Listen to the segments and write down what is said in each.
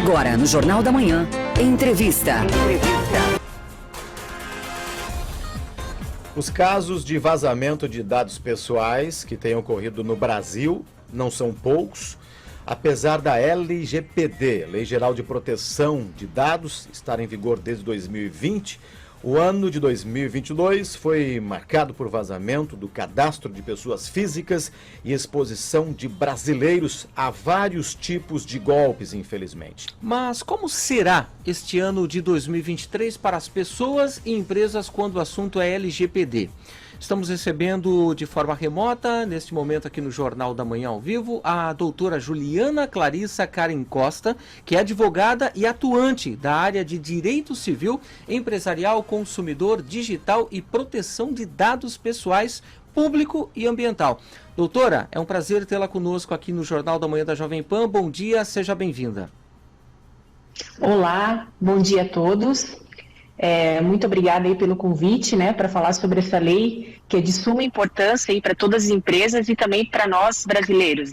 Agora, no Jornal da Manhã, entrevista. Os casos de vazamento de dados pessoais que têm ocorrido no Brasil não são poucos. Apesar da LGPD, Lei Geral de Proteção de Dados, estar em vigor desde 2020, o ano de 2022 foi marcado por vazamento do cadastro de pessoas físicas e exposição de brasileiros a vários tipos de golpes, infelizmente. Mas como será este ano de 2023 para as pessoas e empresas quando o assunto é LGPD? Estamos recebendo de forma remota, neste momento aqui no Jornal da Manhã ao vivo, a doutora Juliana Clarissa Karen Costa, que é advogada e atuante da área de Direito Civil, Empresarial, Consumidor, Digital e Proteção de Dados Pessoais, Público e Ambiental. Doutora, é um prazer tê-la conosco aqui no Jornal da Manhã da Jovem Pan. Bom dia, seja bem-vinda. Olá, bom dia a todos. Muito obrigada aí pelo convite, para falar sobre essa lei que é de suma importância para todas as empresas e também para nós brasileiros,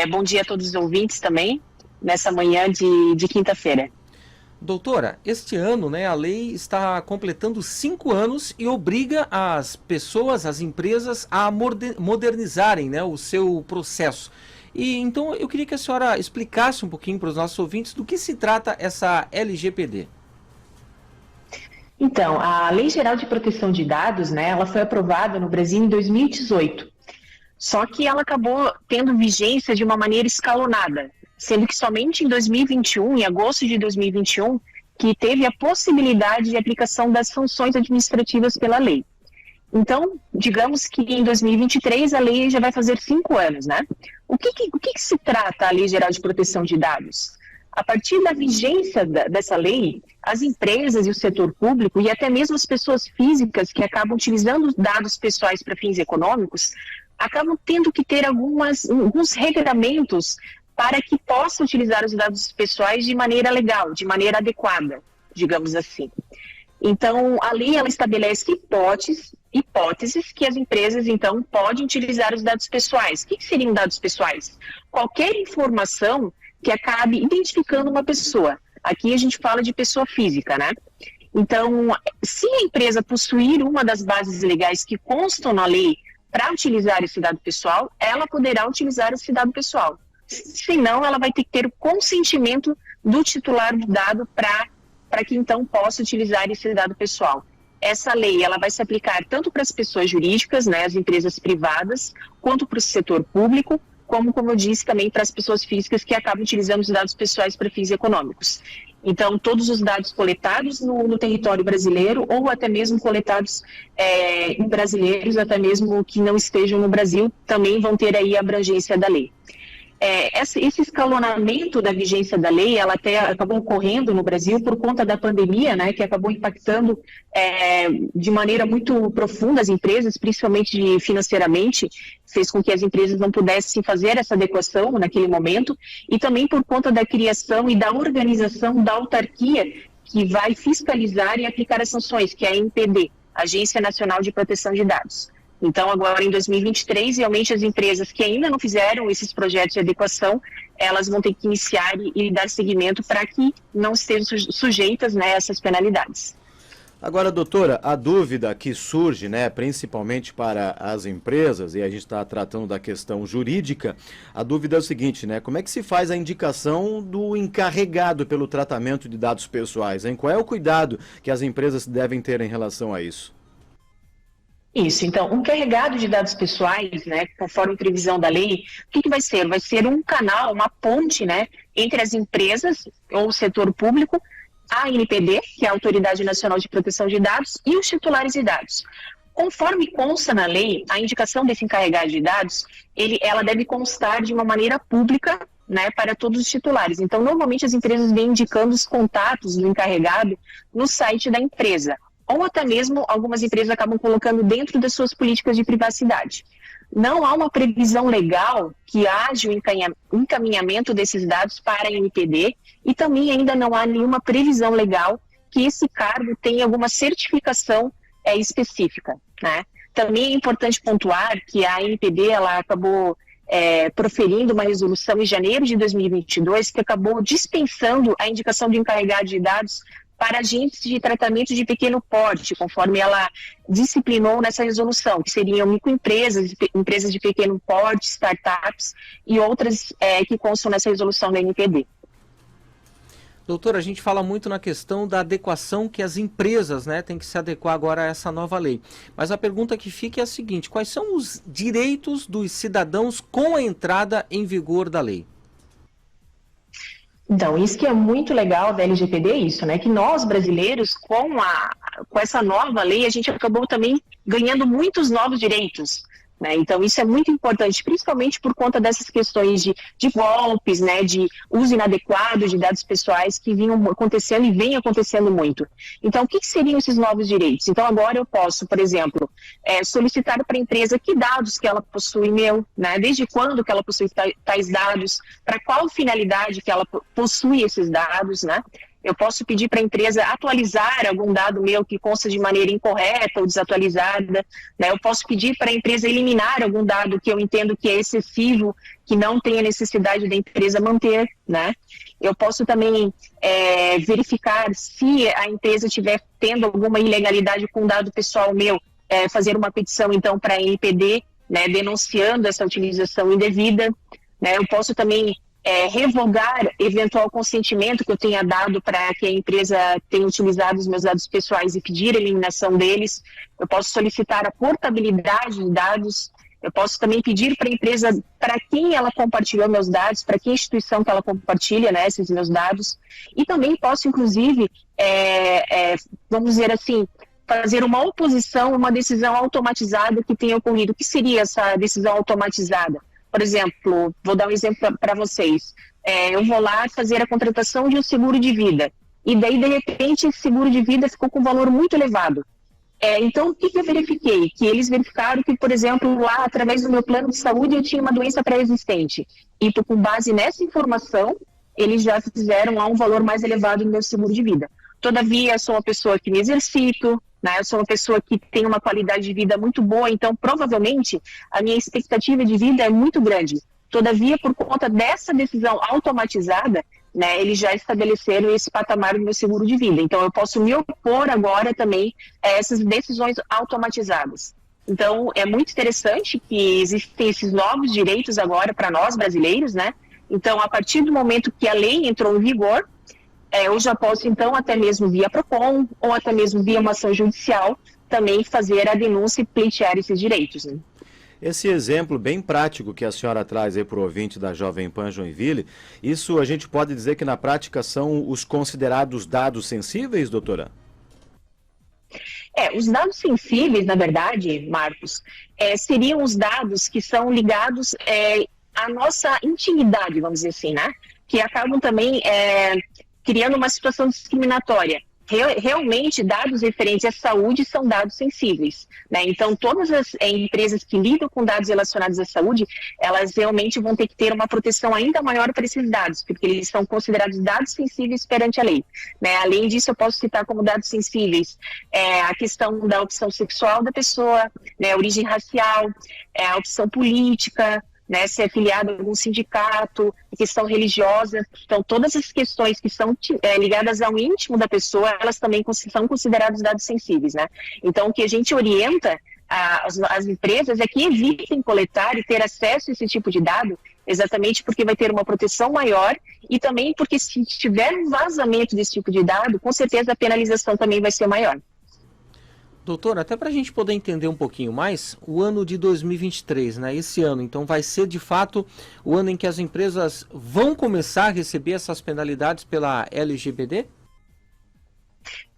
Bom dia a todos os ouvintes também, nessa manhã de quinta-feira. Doutora, este ano, a lei está completando 5 anos e obriga as pessoas, as empresas a modernizarem, o seu processo. E então eu queria que a senhora explicasse um pouquinho para os nossos ouvintes do que se trata essa LGPD. Então, a Lei Geral de Proteção de Dados, ela foi aprovada no Brasil em 2018. Só que ela acabou tendo vigência de uma maneira escalonada, sendo que somente em 2021, em agosto de 2021, que teve a possibilidade de aplicação das sanções administrativas pela lei. Então, digamos que em 2023 a lei já vai fazer 5 anos, O que se trata a Lei Geral de Proteção de Dados? A partir da vigência dessa lei, as empresas e o setor público e até mesmo as pessoas físicas que acabam utilizando os dados pessoais para fins econômicos, acabam tendo que ter alguns regramentos para que possam utilizar os dados pessoais de maneira legal, de maneira adequada, digamos assim. Então, a lei ela estabelece hipóteses que as empresas, então, podem utilizar os dados pessoais. O que seriam dados pessoais? Qualquer informação que acabe identificando uma pessoa. Aqui a gente fala de pessoa física, Então, se a empresa possuir uma das bases legais que constam na lei para utilizar esse dado pessoal, ela poderá utilizar esse dado pessoal. Senão, ela vai ter que ter o consentimento do titular do dado para que, então, possa utilizar esse dado pessoal. Essa lei ela vai se aplicar tanto para as pessoas jurídicas, as empresas privadas, quanto para o setor público, como eu disse, também para as pessoas físicas que acabam utilizando os dados pessoais para fins econômicos. Então, todos os dados coletados no território brasileiro ou até mesmo coletados em brasileiros, até mesmo que não estejam no Brasil, também vão ter aí a abrangência da lei. Esse escalonamento da vigência da lei, ela até acabou ocorrendo no Brasil por conta da pandemia, que acabou impactando de maneira muito profunda as empresas, principalmente financeiramente, fez com que as empresas não pudessem fazer essa adequação naquele momento, e também por conta da criação e da organização da autarquia que vai fiscalizar e aplicar as sanções, que é a ANPD, Agência Nacional de Proteção de Dados. Então, agora em 2023, realmente as empresas que ainda não fizeram esses projetos de adequação, elas vão ter que iniciar e dar seguimento para que não estejam sujeitas a essas penalidades. Agora, doutora, a dúvida que surge, principalmente para as empresas, e a gente está tratando da questão jurídica, a dúvida é o seguinte, como é que se faz a indicação do encarregado pelo tratamento de dados pessoais, hein? Qual é o cuidado que as empresas devem ter em relação a isso? Isso, então, um encarregado de dados pessoais, conforme previsão da lei, o que vai ser? Vai ser um canal, uma ponte, entre as empresas ou o setor público, a ANPD, que é a Autoridade Nacional de Proteção de Dados, e os titulares de dados. Conforme consta na lei, a indicação desse encarregado de dados, ela deve constar de uma maneira pública, para todos os titulares. Então, normalmente as empresas vêm indicando os contatos do encarregado no site da empresa, ou até mesmo algumas empresas acabam colocando dentro das suas políticas de privacidade. Não há uma previsão legal que haja o encaminhamento desses dados para a ANPD e também ainda não há nenhuma previsão legal que esse cargo tenha alguma certificação específica. Também é importante pontuar que a ANPD ela acabou proferindo uma resolução em janeiro de 2022 que acabou dispensando a indicação do encarregado de dados para agentes de tratamento de pequeno porte, conforme ela disciplinou nessa resolução, que seriam microempresas, empresas de pequeno porte, startups e outras que constam nessa resolução da NPD. Doutor, a gente fala muito na questão da adequação que as empresas, né, têm que se adequar agora a essa nova lei. Mas a pergunta que fica é a seguinte: quais são os direitos dos cidadãos com a entrada em vigor da lei? Então, isso que é muito legal da LGPD é isso, né? Que nós, brasileiros, com essa nova lei, a gente acabou também ganhando muitos novos direitos. Né? Então, isso é muito importante, principalmente por conta dessas questões de golpes, né? De uso inadequado de dados pessoais que vinham acontecendo e vem acontecendo muito. Então, o que seriam esses novos direitos? Então, agora eu posso, por exemplo, solicitar para a empresa que dados que ela possui né? Desde quando que ela possui tais dados, para qual finalidade que ela possui esses dados, né? Eu posso pedir para a empresa atualizar algum dado meu que consta de maneira incorreta ou desatualizada, né? Eu posso pedir para a empresa eliminar algum dado que eu entendo que é excessivo, que não tem a necessidade da empresa manter, né? Eu posso também verificar se a empresa estiver tendo alguma ilegalidade com dado pessoal meu, fazer uma petição, então, para a NPD, né, denunciando essa utilização indevida, né? Eu posso também revogar eventual consentimento que eu tenha dado para que a empresa tenha utilizado os meus dados pessoais e pedir a eliminação deles. Eu posso solicitar a portabilidade de dados. Eu posso também pedir para a empresa para quem ela compartilhou meus dados, para que instituição que ela compartilha, né, esses meus dados. E também posso, inclusive, vamos dizer assim, fazer uma oposição a uma decisão automatizada que tenha ocorrido. O que seria essa decisão automatizada? Por exemplo, vou dar um exemplo para vocês. Eu vou lá fazer a contratação de um seguro de vida. E daí, de repente, esse seguro de vida ficou com um valor muito elevado. Então, o que eu verifiquei? Que eles verificaram que, por exemplo, lá, através do meu plano de saúde, eu tinha uma doença pré-existente. E com base nessa informação, eles já fizeram lá um valor mais elevado no meu seguro de vida. Todavia, eu sou uma pessoa que me exercito, né? Eu sou uma pessoa que tem uma qualidade de vida muito boa, então provavelmente a minha expectativa de vida é muito grande. Todavia, por conta dessa decisão automatizada, né, eles já estabeleceram esse patamar do meu seguro de vida. Então eu posso me opor agora também a essas decisões automatizadas. Então é muito interessante que existem esses novos direitos agora para nós brasileiros, né? Então, a partir do momento que a lei entrou em vigor, eu já posso, então, até mesmo via PROCON ou até mesmo via uma ação judicial, também fazer a denúncia e pleitear esses direitos. Né? Esse exemplo bem prático que a senhora traz aí para o ouvinte da Jovem Pan Joinville, isso a gente pode dizer que na prática são os considerados dados sensíveis, doutora? Os dados sensíveis, na verdade, Marcos, seriam os dados que são ligados à nossa intimidade, vamos dizer assim, né? Que acabam também criando uma situação discriminatória. Realmente, dados referentes à saúde são dados sensíveis, né? Então, todas as empresas que lidam com dados relacionados à saúde, elas realmente vão ter que ter uma proteção ainda maior para esses dados, porque eles são considerados dados sensíveis perante a lei, né? Além disso, eu posso citar como dados sensíveis a questão da opção sexual da pessoa, né? A origem racial, a opção política, né, ser afiliado a algum sindicato, questão religiosa. Então, todas as questões que são ligadas ao íntimo da pessoa, elas também são consideradas dados sensíveis, né? Então, o que a gente orienta as empresas é que evitem coletar e ter acesso a esse tipo de dado, exatamente porque vai ter uma proteção maior e também porque se tiver um vazamento desse tipo de dado, com certeza a penalização também vai ser maior. Doutor, até para a gente poder entender um pouquinho mais, o ano de 2023, né? Esse ano, então, vai ser de fato o ano em que as empresas vão começar a receber essas penalidades pela LGPD?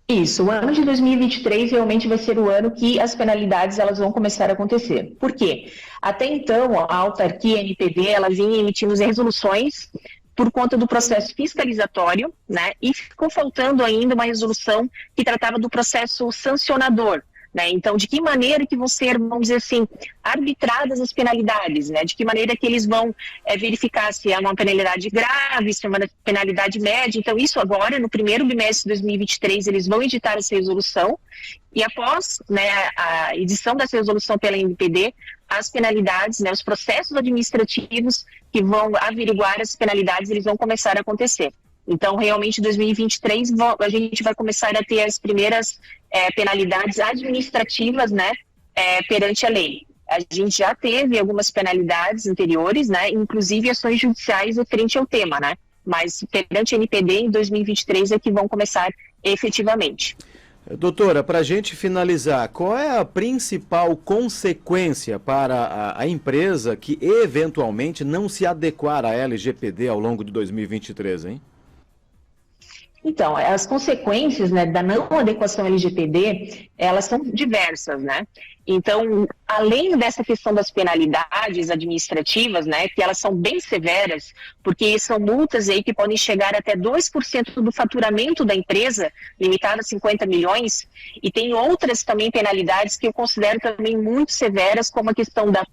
Isso, o ano de 2023 realmente vai ser o ano que as penalidades elas vão começar a acontecer. Por quê? Até então, a autarquia NPD, ela vinha emitindo resoluções por conta do processo fiscalizatório, né? E ficou faltando ainda uma resolução que tratava do processo sancionador, né? Então, de que maneira que vão ser, vamos dizer assim, arbitradas as penalidades, né? De que maneira que eles vão verificar se é uma penalidade grave, se é uma penalidade média. Então, isso agora, no primeiro bimestre de 2023, eles vão editar essa resolução e após, né, a edição dessa resolução pela NPD, as penalidades, né, os processos administrativos que vão averiguar as penalidades, eles vão começar a acontecer. Então, realmente, em 2023, a gente vai começar a ter as primeiras penalidades administrativas, né, perante a lei. A gente já teve algumas penalidades anteriores, né, inclusive ações judiciais referente ao tema, né, mas perante a NPD, em 2023, é que vão começar efetivamente. Doutora, para a gente finalizar, qual é a principal consequência para a empresa que eventualmente não se adequar à LGPD ao longo de 2023, hein? Então, as consequências, né, da não adequação à LGPD, elas são diversas, né? Então, além dessa questão das penalidades administrativas, né, que elas são bem severas, porque são multas aí que podem chegar até 2% do faturamento da empresa, limitado a 50 milhões, e tem outras também penalidades que eu considero também muito severas, como a questão da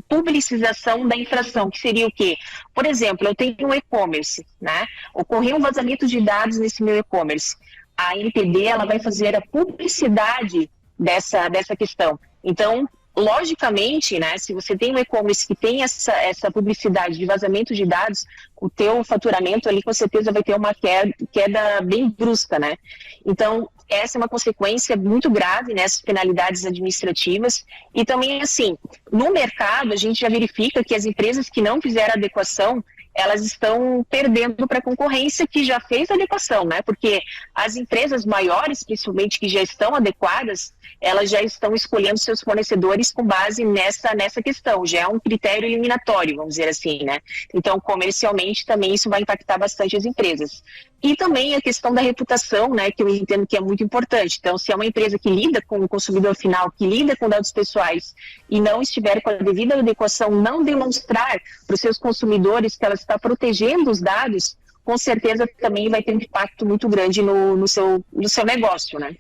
publicização da infração, que seria o quê? Por exemplo, eu tenho um e-commerce, né? Ocorreu um vazamento de dados nesse meu e-commerce. A NPD, ela vai fazer a publicidade dessa questão. Então, logicamente, né, se você tem um e-commerce que tem essa publicidade de vazamento de dados, o teu faturamento ali com certeza vai ter uma queda bem brusca, né? Então, essa é uma consequência muito grave nessas penalidades administrativas. E também, assim, no mercado, a gente já verifica que as empresas que não fizeram adequação, elas estão perdendo para a concorrência que já fez a adequação, né? Porque as empresas maiores, principalmente, que já estão adequadas, elas já estão escolhendo seus fornecedores com base nessa questão. Já é um critério eliminatório, vamos dizer assim, né? Então, comercialmente, também isso vai impactar bastante as empresas. E também a questão da reputação, né? Que eu entendo que é muito importante. Então, se é uma empresa que lida com o consumidor final, que lida com dados pessoais e não estiver com a devida adequação, não demonstrar para os seus consumidores que ela está protegendo os dados, com certeza também vai ter um impacto muito grande no seu negócio, né?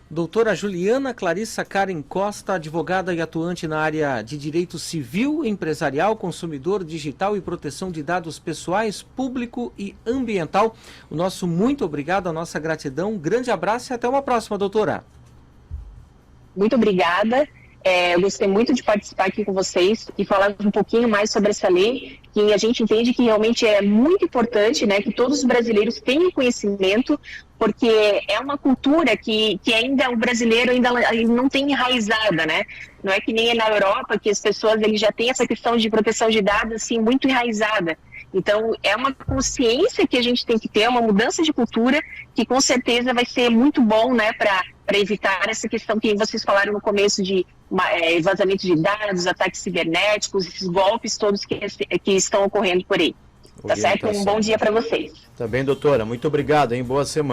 Doutora Juliana Clarissa Karen Costa, advogada e atuante na área de direito civil, empresarial, consumidor, digital e proteção de dados pessoais, público e ambiental. O nosso muito obrigado, a nossa gratidão, um grande abraço e até uma próxima, doutora. Muito obrigada. Eu gostei muito de participar aqui com vocês e falar um pouquinho mais sobre essa lei, que a gente entende que realmente é muito importante, né, que todos os brasileiros tenham conhecimento, porque é uma cultura que ainda o brasileiro ainda não tem enraizada, né? Não é que nem na Europa, que as pessoas já têm essa questão de proteção de dados assim, muito enraizada. Então, é uma consciência que a gente tem que ter, uma mudança de cultura, que com certeza vai ser muito bom, né, para evitar essa questão que vocês falaram no começo de vazamento de dados, ataques cibernéticos, esses golpes todos que estão ocorrendo por aí. Tá certo? Um bom dia para vocês. Tá bem, doutora. Muito obrigado, hein? Boa semana.